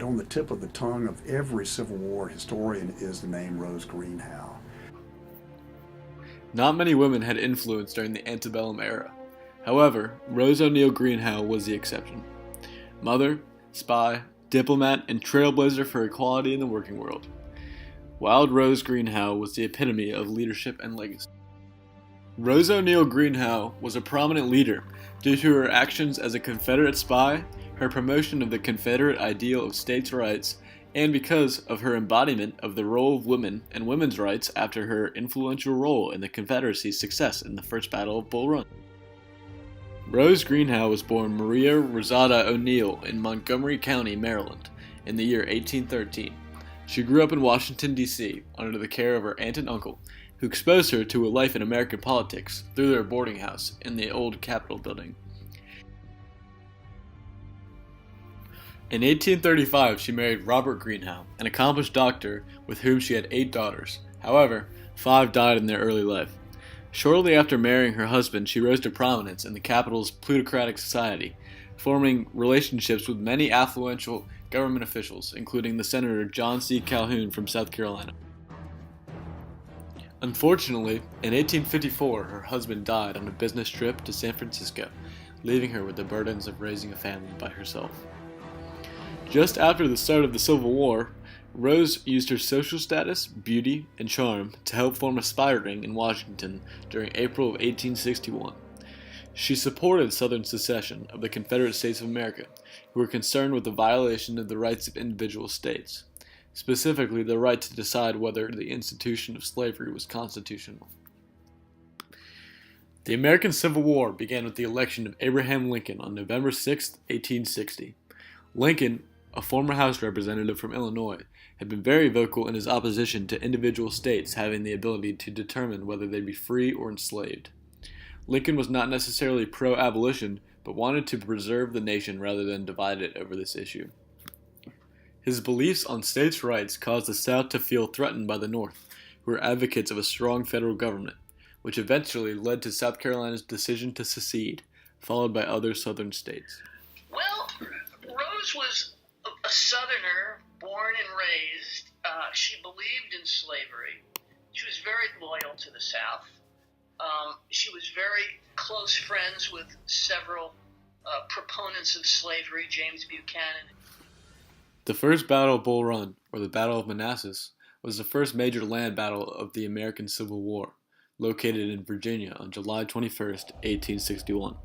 On the tip of the tongue of every Civil War historian is the name Rose Greenhow. Not many women had influence during the antebellum era. However, Rose O'Neal Greenhow was the exception. Mother, spy, diplomat, and trailblazer for equality in the working world. Wild Rose Greenhow was the epitome of leadership and legacy. Rose O'Neal Greenhow was a prominent leader due to her actions as a Confederate spy, her promotion of the Confederate ideal of states' rights, and because of her embodiment of the role of women and women's rights after her influential role in the Confederacy's success in the First Battle of Bull Run. Rose Greenhow was born Maria Rosada O'Neal in Montgomery County, Maryland, in the year 1813. She grew up in Washington, D.C., under the care of her aunt and uncle, who exposed her to a life in American politics through their boarding house in the old Capitol building. In 1835, she married Robert Greenhow, an accomplished doctor with whom she had 8 daughters. However, 5 died in their early life. Shortly after marrying her husband, she rose to prominence in the capital's plutocratic society, forming relationships with many affluential government officials, including the Senator John C. Calhoun from South Carolina. Unfortunately, in 1854, her husband died on a business trip to San Francisco, leaving her with the burdens of raising a family by herself. Just after the start of the Civil War, Rose used her social status, beauty, and charm to help form a spy ring in Washington during April of 1861. She supported Southern secession of the Confederate States of America, who were concerned with the violation of the rights of individual states, specifically the right to decide whether the institution of slavery was constitutional. The American Civil War began with the election of Abraham Lincoln on November 6, 1860. Lincoln, a former House representative from Illinois, had been very vocal in his opposition to individual states having the ability to determine whether they be free or enslaved. Lincoln was not necessarily pro-abolition, but wanted to preserve the nation rather than divide it over this issue. His beliefs on states' rights caused the South to feel threatened by the North, who were advocates of a strong federal government, which eventually led to South Carolina's decision to secede, followed by other Southern states. Well, Rose was a Southerner, born and raised. She believed in slavery. She was very loyal to the South. She was very close friends with several proponents of slavery, James Buchanan. The First Battle of Bull Run, or the Battle of Manassas, was the first major land battle of the American Civil War, located in Virginia on July 21, 1861.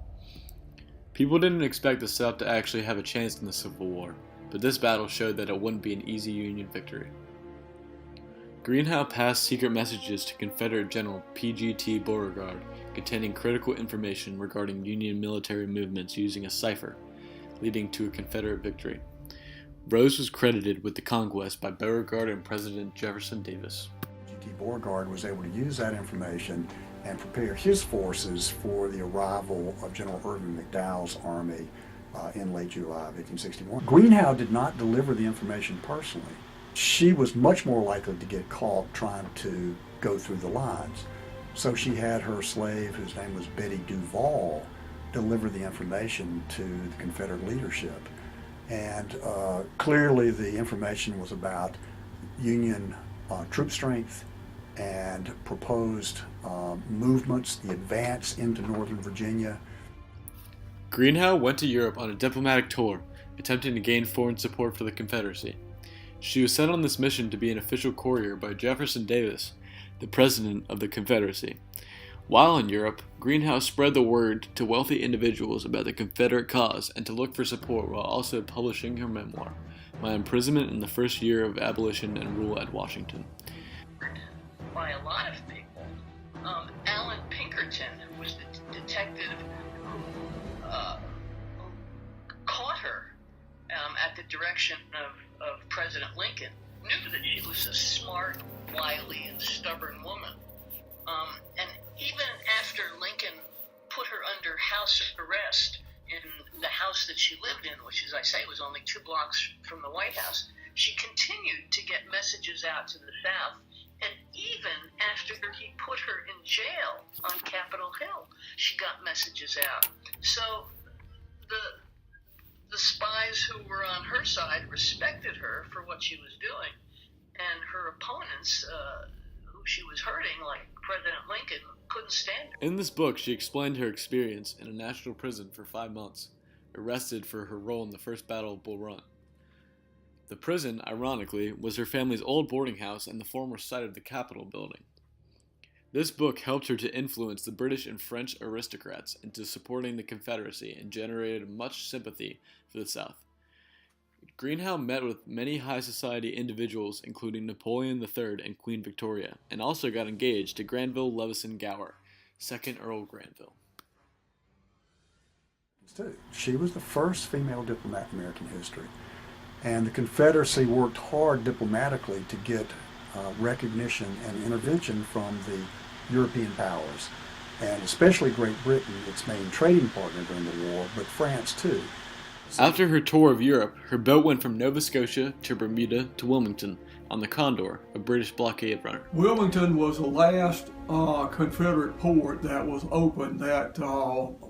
People didn't expect the South to actually have a chance in the Civil War, but this battle showed that it wouldn't be an easy Union victory. Greenhow passed secret messages to Confederate General P.G.T. Beauregard containing critical information regarding Union military movements using a cipher, leading to a Confederate victory. Rose was credited with the conquest by Beauregard and President Jefferson Davis. P.G.T. Beauregard was able to use that information and prepare his forces for the arrival of General Irvin McDowell's army in late July of 1861. Greenhow did not deliver the information personally. She was much more likely to get caught trying to go through the lines. So she had her slave, whose name was Betty Duval, deliver the information to the Confederate leadership. And clearly the information was about Union troop strength and proposed movements, the advance into Northern Virginia. Greenhow went to Europe on a diplomatic tour, attempting to gain foreign support for the Confederacy. She was sent on this mission to be an official courier by Jefferson Davis, the president of the Confederacy. While in Europe, Greenhow spread the word to wealthy individuals about the Confederate cause and to look for support while also publishing her memoir, My Imprisonment in the First Year of Abolition and Rule at Washington. By a lot of people, Alan Pinkerton, who was the detective who caught her at the direction of President Lincoln, knew that she was a smart, wily, and stubborn woman. And even after Lincoln put her under house arrest in the house that she lived in, which, as I say, was only 2 blocks from the White House, she continued to get messages out to the South. And even after he put her in jail on Capitol Hill, she got messages out. So the the spies who were on her side respected her for what she was doing, and her opponents, who she was hurting, like President Lincoln, couldn't stand her. In this book, she explained her experience in a national prison for 5 months, arrested for her role in the First Battle of Bull Run. The prison, ironically, was her family's old boarding house and the former site of the Capitol building. This book helped her to influence the British and French aristocrats into supporting the Confederacy and generated much sympathy for the South. Greenhow met with many high society individuals, including Napoleon III and Queen Victoria, and also got engaged to Granville Levison Gower, 2nd Earl Granville. She was the first female diplomat in American history, and the Confederacy worked hard diplomatically to get recognition and intervention from the European powers, and especially Great Britain, its main trading partner during the war, but France too. After her tour of Europe, her boat went from Nova Scotia to Bermuda to Wilmington on the Condor, a British blockade runner. Wilmington was the last Confederate port that was open that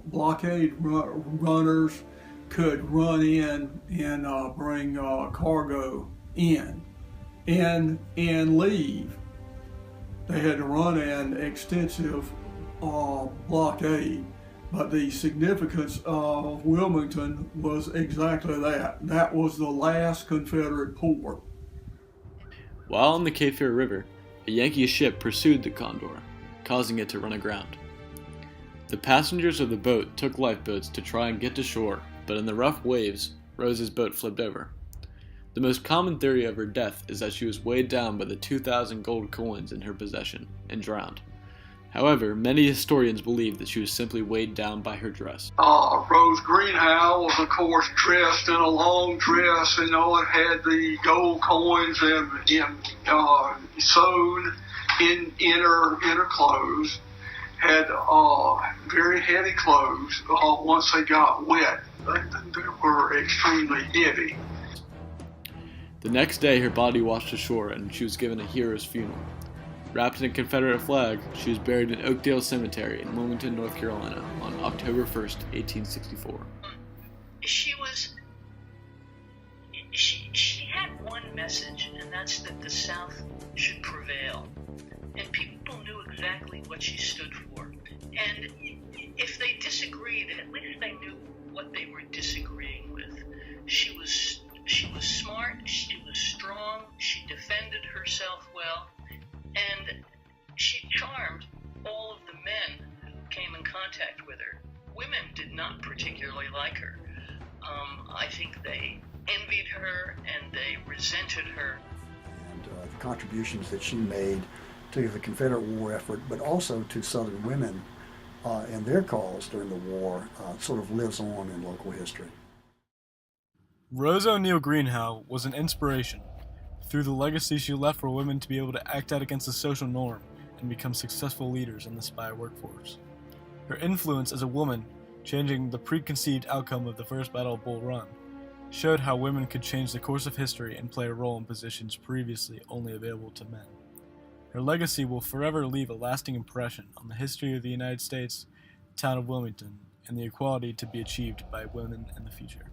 blockade runners could run in and bring cargo in and leave. They had to run an extensive blockade. But the significance of Wilmington was exactly that. That was the last Confederate port. While on the Cape Fear River, a Yankee ship pursued the Condor, causing it to run aground. The passengers of the boat took lifeboats to try and get to shore, but in the rough waves, Rose's boat flipped over. The most common theory of her death is that she was weighed down by the 2,000 gold coins in her possession and drowned. However, many historians believe that she was simply weighed down by her dress. Rose Greenhow was, of course, dressed in a long dress. It had the gold coins and sewn in her clothes. Had very heavy clothes. Once they got wet, they were extremely heavy. The next day, her body washed ashore, and she was given a hero's funeral. Wrapped in a Confederate flag, she was buried in Oakdale Cemetery in Wilmington, North Carolina on October 1st, 1864. She had one message, and that's that the South should prevail. And people knew exactly what she stood for. And if they disagreed, at least they knew what they were disagreeing with. She was smart, she was strong, she defended herself well, and she charmed all of the men who came in contact with her. Women did not particularly like her. I think they envied her and they resented her. And the contributions that she made to the Confederate war effort, but also to Southern women and their cause during the war, sort of lives on in local history. Rose O'Neal Greenhow was an inspiration through the legacy she left for women to be able to act out against the social norm and become successful leaders in the spy workforce. Her influence as a woman, changing the preconceived outcome of the First Battle of Bull Run, showed how women could change the course of history and play a role in positions previously only available to men. Her legacy will forever leave a lasting impression on the history of the United States, the town of Wilmington, and the equality to be achieved by women in the future.